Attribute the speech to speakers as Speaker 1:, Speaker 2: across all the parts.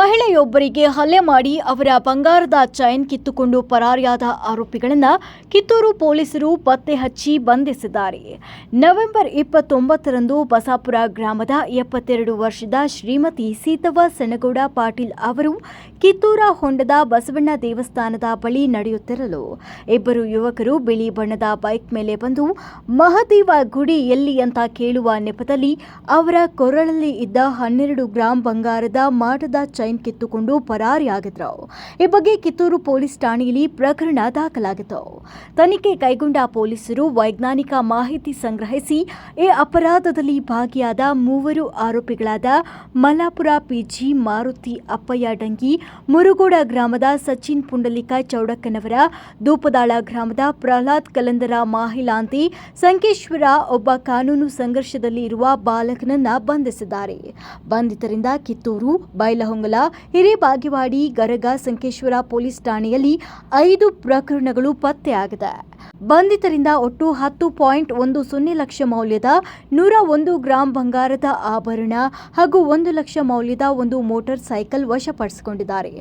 Speaker 1: ಮಹಿಳೆಯೊಬ್ಬರಿಗೆ ಹಲ್ಲೆ ಮಾಡಿ ಅವರ ಬಂಗಾರದ ಚೈನ್ ಕಿತ್ತುಕೊಂಡು ಪರಾರಿಯಾದ ಆರೋಪಿಗಳನ್ನು ಕಿತ್ತೂರು ಪೊಲೀಸರು ಪತ್ತೆ ಹಚ್ಚಿ ಬಂಧಿಸಿದ್ದಾರೆ. ನವೆಂಬರ್ 29ರಂದು ಬಸಾಪುರ ಗ್ರಾಮದ 72 ವರ್ಷದ ಶ್ರೀಮತಿ ಸೀತವ್ವ ಸನಗೌಡ ಪಾಟೀಲ್ ಅವರು ಕಿತ್ತೂರ ಹೊಂಡದ ಬಸವಣ್ಣ ದೇವಸ್ಥಾನದ ಬಳಿ ನಡೆಯುತ್ತಿರಲು ಇಬ್ಬರು ಯುವಕರು ಬಿಳಿ ಬಣ್ಣದ ಬೈಕ್ ಮೇಲೆ ಬಂದು ಮಹದೇವ ಗುಡಿ ಎಲ್ಲಿ ಅಂತ ಕೇಳುವ ನೆಪದಲ್ಲಿ ಅವರ ಕೊರಳಲ್ಲಿ ಇದ್ದ 12 ಗ್ರಾಂ ಬಂಗಾರದ ಮಾಡದ ಚೈನ್ ಕಿತ್ತುಕೊಂಡು ಪರಾರಿಯಾಗಿದ್ರು. ಈ ಬಗ್ಗೆ ಕಿತ್ತೂರು ಪೊಲೀಸ್ ಠಾಣೆಯಲ್ಲಿ ಪ್ರಕರಣ ದಾಖಲಾಗಿತ್ತು. ತನಿಖೆ ಕೈಗೊಂಡ ಪೊಲೀಸರು ವೈಜ್ಞಾನಿಕ ಮಾಹಿತಿ ಸಂಗ್ರಹಿಸಿ ಈ ಅಪರಾಧದಲ್ಲಿ ಭಾಗಿಯಾದ ಮೂವರು ಆರೋಪಿಗಳಾದ ಮಲ್ಲಾಪುರ ಪಿಜಿ ಮಾರುತಿ ಅಪ್ಪಯ್ಯ ಡಂಗಿ, ಮುರುಗೋಡ ಗ್ರಾಮದ ಸಚಿನ್ ಪುಂಡಲಿಕ ಚೌಡಕ್ಕನವರ, ದೂಪದಾಳ ಗ್ರಾಮದ ಪ್ರಹ್ಲಾದ್ ಕಲಂದರ ಮಾಹಿಲಾಂತಿ, ಸಂಕೇಶ್ವರ ಒಬ್ಬ ಕಾನೂನು ಸಂಘರ್ಷದಲ್ಲಿ ಇರುವ ಬಾಲಕನನ್ನ ಬಂಧಿಸಿದ್ದಾರೆ. ಬಂಧಿತರಿಂದ ಕಿತ್ತೂರು, ಬೈಲಹೊಂಗಲ, ಹಿರೇಬಾಗೇವಾಡಿ, ಗರಗ, ಸಂಕೇಶ್ವರ ಪೊಲೀಸ್ ಠಾಣೆಯಲ್ಲಿ 5 ಪ್ರಕರಣಗಳು ಪತ್ತೆಯಾಗಿದೆ. ಬಂಧಿತರಿಂದ ಒಟ್ಟು 10.10 ಲಕ್ಷ ಮೌಲ್ಯದ 101 ಗ್ರಾಂ ಬಂಗಾರದ ಆಭರಣ ಹಾಗೂ 1 ಲಕ್ಷ ಮೌಲ್ಯದ ಒಂದು ಮೋಟಾರ್ ಸೈಕಲ್ ವಶಪಡಿಸಿಕೊಂಡಿದ್ದಾರೆ.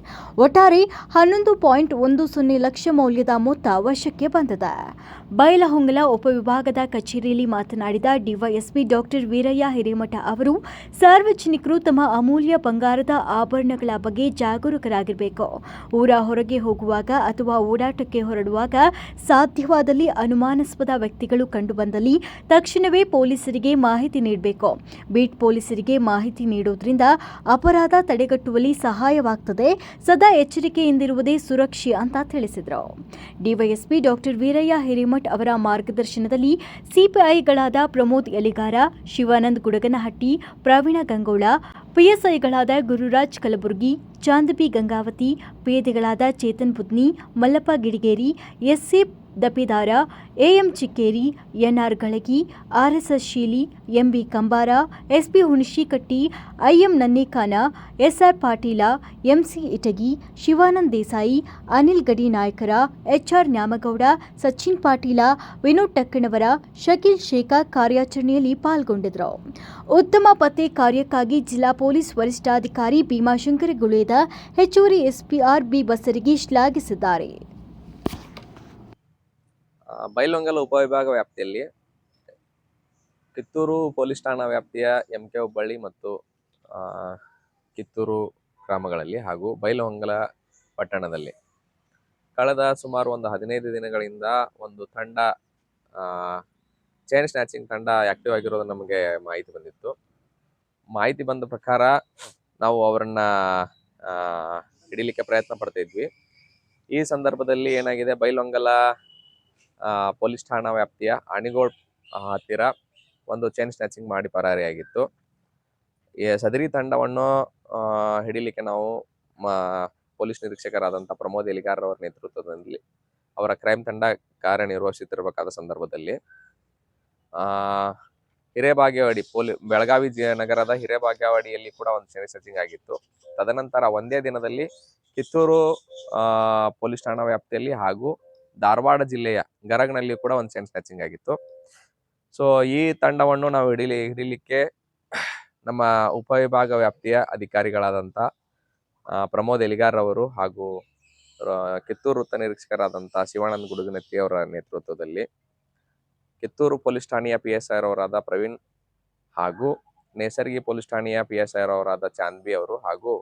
Speaker 1: ಒಟ್ಟಾರೆ 11.10 ಲಕ್ಷ ಮೌಲ್ಯದ ಮೊತ್ತ ವಶಕ್ಕೆ ಬಂದಿದೆ. ಬೈಲಹೊಂಗಲ ಉಪವಿಭಾಗದ ಕಚೇರಿಯಲ್ಲಿ ಮಾತನಾಡಿದ ಡಿವೈಎಸ್ಪಿ ಡಾಕ್ಟರ್ ವೀರಯ್ಯ ಹಿರೇಮಠ ಅವರು, ಸಾರ್ವಜನಿಕರು ತಮ್ಮ ಅಮೂಲ್ಯ ಬಂಗಾರದ ಆಭರಣಗಳ ಬಗ್ಗೆ ಜಾಗರೂಕರಾಗಿರಬೇಕು. ಊರ ಹೊರಗೆ ಹೋಗುವಾಗ ಅಥವಾ ಓಡಾಟಕ್ಕೆ ಹೊರಡುವಾಗ ಸಾಧ್ಯವಾದಲ್ಲಿ ಅನುಮಾನಾಸ್ಪದ ವ್ಯಕ್ತಿಗಳು ಕಂಡುಬಂದಲ್ಲಿ ತಕ್ಷಣವೇ ಪೊಲೀಸರಿಗೆ ಮಾಹಿತಿ ನೀಡಬೇಕು. ಬೀಟ್ ಪೊಲೀಸರಿಗೆ ಮಾಹಿತಿ ನೀಡುವುದರಿಂದ ಅಪರಾಧ ತಡೆಗಟ್ಟುವಲ್ಲಿ ಸಹಾಯವಾಗುತ್ತದೆ. ಸದಾ ಎಚ್ಚರಿಕೆಯಿಂದಿರುವುದೇ ಸುರಕ್ಷೆ ಅಂತ ತಿಳಿಸಿದರು. ಡಿವೈಎಸ್ಪಿ ಡಾಕ್ಟರ್ ವೀರಯ್ಯ ಹಿರೇಮಠ ಅವರ ಮಾರ್ಗದರ್ಶನದಲ್ಲಿ ಸಿಪಿಐಗಳಾದ ಪ್ರಮೋದ್ ಎಲಿಗಾರ, ಶಿವಾನಂದ್ ಗುಡಗನಹಟ್ಟಿ, ಪ್ರವೀಣ ಗಂಗೋಳ, ಪಿಎಸ್ಐಗಳಾದ ಗುರುರಾಜ್ ಕಲಬುರ್ಗಿ, ಚಾಂದಬಿ ಗಂಗಾವತಿ, ಪೇದೆಗಳಾದ Chetan Budni, Mallappa Gidigeri, S C Dapidar, A M Chikkeri, N R Galagi, R S S Sheeli, M B Kambar, S P Hunashikatti, I M Nannekhan, S R Patil, M C Itagi, Shivanand Desai, Anil Gadi Nayakar, H R Nyamagouda, Sachin Patil, Vinod Takkanavar, Shakeel Shekh ಕಾರ್ಯಾಚರಣೆಯಲ್ಲಿ ಪಾಲ್ಗೊಂಡಿದ್ದರು. ಉತ್ತಮ ಪತ್ತೆ ಕಾರ್ಯಕ್ಕಾಗಿ ಜಿಲ್ಲಾ ಪೊಲೀಸ್ ವರಿಷ್ಠಾಧಿಕಾರಿ ಭೀಮಾಶಂಕರ ಗುಳೇದ, ಹೆಚ್ಚುವರಿ ಎಸ್ಪಿ ಆರ್.ಬಿ. ಬಸರಗಿ ಶ್ಲಾಘಿಸಿದ್ದಾರೆ.
Speaker 2: ಬೈಲಹೊಂಗಲ ಉಪವಿಭಾಗ ವ್ಯಾಪ್ತಿಯಲ್ಲಿ ಕಿತ್ತೂರು ಪೊಲೀಸ್ ಠಾಣಾ ವ್ಯಾಪ್ತಿಯ ಎಂಕೆ ಹುಬ್ಬಳ್ಳಿ ಮತ್ತು ಕಿತ್ತೂರು ಗ್ರಾಮಗಳಲ್ಲಿ ಹಾಗೂ ಬೈಲಹೊಂಗಲ ಪಟ್ಟಣದಲ್ಲಿ ಕಳೆದ ಸುಮಾರು ಒಂದು 15 ದಿನಗಳಿಂದ ಒಂದು ತಂಡ ಚೈನ್ ಸ್ನ್ಯಾಚಿಂಗ್ ತಂಡ ಆಕ್ಟಿವ್ ಆಗಿರೋದು ನಮಗೆ ಮಾಹಿತಿ ಬಂದಿತ್ತು. ಮಾಹಿತಿ ಬಂದ ಪ್ರಕಾರ ನಾವು ಅವರನ್ನ ಹಿಡಿಲಿಕ್ಕೆ ಪ್ರಯತ್ನ ಪಡ್ತಾ ಇದ್ವಿ. ಈ ಸಂದರ್ಭದಲ್ಲಿ ಏನಾಗಿದೆ, ಬೈಲಹೊಂಗಲ ಪೊಲೀಸ್ ಠಾಣಾ ವ್ಯಾಪ್ತಿಯ ಅಣಿಗೋಳ್ ಹತ್ತಿರ ಒಂದು ಚೈನ್ ಸ್ನ್ಯಾಚಿಂಗ್ ಮಾಡಿ ಪರಾರಿಯಾಗಿತ್ತು. ಈ ಸದರಿ ತಂಡವನ್ನು ಹಿಡಿಲಿಕ್ಕೆ ನಾವು ಪೊಲೀಸ್ ನಿರೀಕ್ಷಕರಾದಂಥ ಪ್ರಮೋದ್ ಎಲಿಗಾರ್ ಅವರ ನೇತೃತ್ವದಲ್ಲಿ ಅವರ ಕ್ರೈಮ್ ತಂಡ ಕಾರ್ಯನಿರ್ವಹಿಸುತ್ತಿರಬೇಕಾದ ಸಂದರ್ಭದಲ್ಲಿ ಹಿರೇಬಾಗೇವಾಡಿ ಬೆಳಗಾವಿ ನಗರದ ಹಿರೇಬಾಗೇವಾಡಿಯಲ್ಲಿ ಕೂಡ ಒಂದು ಚೈನ್ ಸ್ನ್ಯಾಚಿಂಗ್ ಆಗಿತ್ತು. ತದನಂತರ ಒಂದೇ ದಿನದಲ್ಲಿ ಕಿತ್ತೂರು ಪೊಲೀಸ್ ಠಾಣಾ ವ್ಯಾಪ್ತಿಯಲ್ಲಿ ಹಾಗೂ ಧಾರವಾಡ ಜಿಲ್ಲೆಯ ಗರಗ್ನಲ್ಲಿ ಕೂಡ ಒಂದು ಚೈನ್ ಸ್ನ್ಯಾಚಿಂಗ್ ಆಗಿತ್ತು. ಸೊ ಈ ತಂಡವನ್ನು ನಾವು ಹಿಡಿಲಿಕ್ಕೆ ನಮ್ಮ ಉಪವಿಭಾಗ ವ್ಯಾಪ್ತಿಯ ಅಧಿಕಾರಿಗಳಾದಂಥ ಪ್ರಮೋದ್ ಎಲಿಗಾರ್ ಅವರು ಹಾಗೂ ಕಿತ್ತೂರು ವೃತ್ತ ನಿರೀಕ್ಷಕರಾದಂಥ ಶಿವಾನಂದ್ ಗುಡುಗನಟ್ಟಿ ಅವರ ನೇತೃತ್ವದಲ್ಲಿ ಕಿತ್ತೂರು ಪೊಲೀಸ್ ಠಾಣೆಯ PSI ಅವರಾದ ಪ್ರವೀಣ್ ಹಾಗೂ ನೇಸರ್ಗಿ ಪೊಲೀಸ್ ಠಾಣೆಯ PSI ಅವರಾದ ಚಾಂದ್ಬಿ ಅವರು ಹಾಗೂ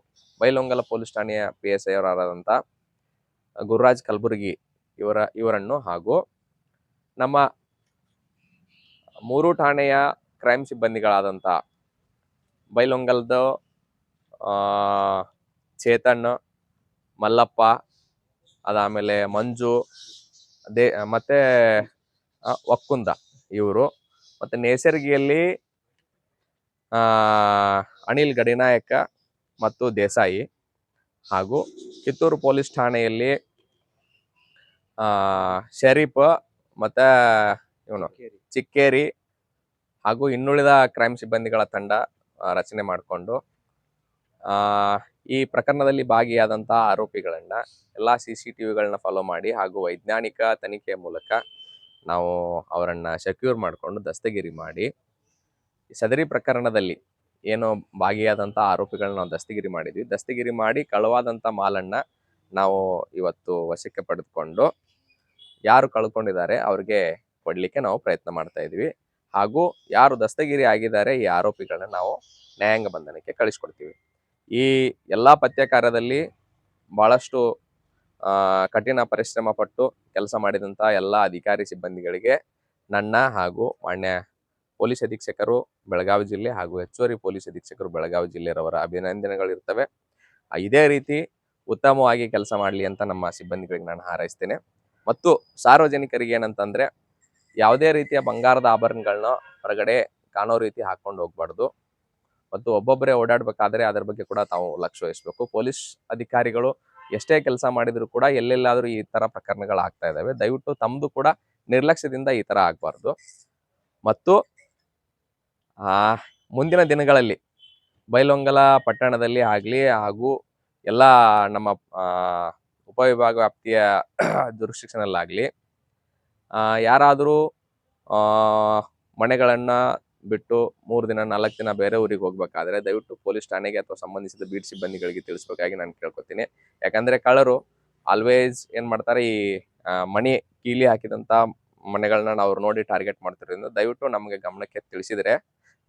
Speaker 2: ಬೈಲಹೊಂಗಲ ಪೊಲೀಸ್ ಠಾಣೆಯ PSI ಅವರಾದಂಥ ಗುರುರಾಜ್ ಕಲಬುರ್ಗಿ ಇವರನ್ನು ಹಾಗೂ ನಮ್ಮ 3 ಠಾಣೆಯ ಕ್ರೈಮ್ ಸಿಬ್ಬಂದಿಗಳಾದಂಥ ಬೈಲಹೊಂಗಲದ ಚೇತನ್, ಮಲ್ಲಪ್ಪ, ಅದಾದಮೇಲೆ ಮಂಜು ಮತ್ತೆ ಒಕ್ಕುಂದ ಇವರು, ಮತ್ತು ನೇಸರ್ಗಿಯಲ್ಲಿ ಅನಿಲ್ ಗಡಿನಾಯಕ ಮತ್ತು ದೇಸಾಯಿ, ಹಾಗೂ ಕಿತ್ತೂರು ಪೊಲೀಸ್ ಠಾಣೆಯಲ್ಲಿ ಶರೀಫ್ ಮತ್ತು ಇವನು ಚಿಕ್ಕೇರಿ ಹಾಗೂ ಇನ್ನುಳಿದ ಕ್ರೈಮ್ ಸಿಬ್ಬಂದಿಗಳ ತಂಡ ರಚನೆ ಮಾಡಿಕೊಂಡು ಈ ಪ್ರಕರಣದಲ್ಲಿ ಭಾಗಿಯಾದಂಥ ಆರೋಪಿಗಳನ್ನ ಎಲ್ಲ CCTVಗಳನ್ನ ಫಾಲೋ ಮಾಡಿ ಹಾಗೂ ವೈಜ್ಞಾನಿಕ ತನಿಖೆಯ ಮೂಲಕ ನಾವು ಅವರನ್ನ ಸೆಕ್ಯೂರ್ ಮಾಡಿಕೊಂಡು ದಸ್ತಗಿರಿ ಮಾಡಿ ಈ ಸದರಿ ಪ್ರಕರಣದಲ್ಲಿ ಏನು ಭಾಗಿಯಾದಂಥ ಆರೋಪಿಗಳನ್ನ ನಾವು ದಸ್ತಗಿರಿ ಮಾಡಿದ್ವಿ. ದಸ್ತಗಿರಿ ಮಾಡಿ ಕಳವಾದಂಥ ಮಾಲನ್ನ ನಾವು ಇವತ್ತು ವಶಕ್ಕೆ ಪಡೆದುಕೊಂಡು ಯಾರು ಕಳ್ಕೊಂಡಿದ್ದಾರೆ ಅವ್ರಿಗೆ ಕೊಡ್ಲಿಕ್ಕೆ ನಾವು ಪ್ರಯತ್ನ ಮಾಡ್ತಾ ಇದ್ವಿ. ಹಾಗೂ ಯಾರು ದಸ್ತಗಿರಿ ಆಗಿದ್ದಾರೆ ಈ ಆರೋಪಿಗಳನ್ನ ನಾವು ನ್ಯಾಯಾಂಗ ಬಂಧನಕ್ಕೆ ಕಳಿಸ್ಕೊಡ್ತೀವಿ. ಈ ಎಲ್ಲಾ ಪತ್ಯ ಕಾರ್ಯದಲ್ಲಿ ಬಹಳಷ್ಟು ಕಠಿಣ ಪರಿಶ್ರಮ ಪಟ್ಟು ಕೆಲಸ ಮಾಡಿದಂಥ ಎಲ್ಲ ಅಧಿಕಾರಿ ಸಿಬ್ಬಂದಿಗಳಿಗೆ ನನ್ನ ಹಾಗೂ ಮಾನ್ಯ ಪೊಲೀಸ್ ಅಧೀಕ್ಷಕರು ಬೆಳಗಾವಿ ಜಿಲ್ಲೆ ಹಾಗೂ ಹೆಚ್ಚುವರಿ ಪೊಲೀಸ್ ಅಧೀಕ್ಷಕರು ಬೆಳಗಾವಿ ಜಿಲ್ಲೆಯವರ ಅಭಿನಂದನೆಗಳಿರ್ತವೆ. ಇದೇ ರೀತಿ ಉತ್ತಮವಾಗಿ ಕೆಲಸ ಮಾಡಲಿ ಅಂತ ನಮ್ಮ ಸಿಬ್ಬಂದಿಗಳಿಗೆ ನಾನು ಹಾರೈಸ್ತೇನೆ. ಮತ್ತು ಸಾರ್ವಜನಿಕರಿಗೆ ಏನಂತಂದ್ರೆ ಯಾವುದೇ ರೀತಿಯ ಬಂಗಾರದ ಆಭರಣಗಳನ್ನ ಹೊರಗಡೆ ಕಾಣೋ ರೀತಿ ಹಾಕೊಂಡು ಹೋಗ್ಬಾರ್ದು. ಮತ್ತು ಒಬ್ಬೊಬ್ಬರೇ ಓಡಾಡ್ಬೇಕಾದ್ರೆ ಅದರ ಬಗ್ಗೆ ಕೂಡ ತಾವು ಲಕ್ಷ್ಯ ವಹಿಸ್ಬೇಕು. ಪೊಲೀಸ್ ಅಧಿಕಾರಿಗಳು ಎಷ್ಟೇ ಕೆಲಸ ಮಾಡಿದ್ರು ಕೂಡ ಎಲ್ಲೆಲ್ಲಾದ್ರೂ ಈ ತರ ಪ್ರಕರಣಗಳು ಆಗ್ತಾ ಇದಾವೆ. ದಯವಿಟ್ಟು ತಮ್ದು ಕೂಡ ನಿರ್ಲಕ್ಷ್ಯದಿಂದ ಈ ತರ ಆಗ್ಬಾರ್ದು. ಮತ್ತು ಮುಂದಿನ ದಿನಗಳಲ್ಲಿ ಬೈಲಹೊಂಗಲ ಪಟ್ಟಣದಲ್ಲಿ ಆಗ್ಲಿ ಹಾಗೂ ಎಲ್ಲ ನಮ್ಮ ಉಪವಿಭಾಗ ವ್ಯಾಪ್ತಿಯ ಜುರಿಸ್ಡಿಕ್ಷನಲ್ಲಾಗ್ಲಿ ಯಾರಾದರೂ ಮನೆಗಳನ್ನ ಬಿಟ್ಟು 3 ದಿನ 4 ದಿನ ಬೇರೆ ಊರಿಗೆ ಹೋಗ್ಬೇಕಾದ್ರೆ ದಯವಿಟ್ಟು ಪೊಲೀಸ್ ಠಾಣೆಗೆ ಅಥವಾ ಸಂಬಂಧಿಸಿದ ಬೀಟ್ ಸಿಬ್ಬಂದಿಗಳಿಗೆ ತಿಳಿಸ್ಬೇಕಾಗಿ ನಾನು ಕೇಳ್ಕೊತೀನಿ. ಯಾಕಂದ್ರೆ ಕಳ್ಳರು ಆಲ್ವೇಸ್ ಏನ್ ಮಾಡ್ತಾರೆ, ಈ ಮಣಿ ಕೀಲಿ ಹಾಕಿದಂತ ಮನೆಗಳನ್ನ ಅವ್ರು ನೋಡಿ ಟಾರ್ಗೆಟ್ ಮಾಡ್ತಿರೋದ್ರಿಂದ ದಯವಿಟ್ಟು ನಮಗೆ ಗಮನಕ್ಕೆ ತಿಳಿಸಿದ್ರೆ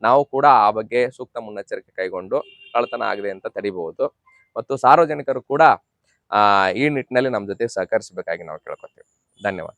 Speaker 2: ನಾವು ಕೂಡ ಆ ಬಗ್ಗೆ ಸೂಕ್ತ ಮುನ್ನೆಚ್ಚರಿಕೆ ಕೈಗೊಂಡು ಕಳ್ಳತನ ಆಗದೆ ಅಂತ ತಡಿಬಹುದು. ಮತ್ತು ಸಾರ್ವಜನಿಕರು ಕೂಡ ಈ ನಿಟ್ಟಿನಲ್ಲಿ ನಮ್ಮ ಜೊತೆ ಸಹಕರಿಸಬೇಕಾಗಿ ನಾವು ಕೇಳ್ಕೊತೀವಿ. ಧನ್ಯವಾದ.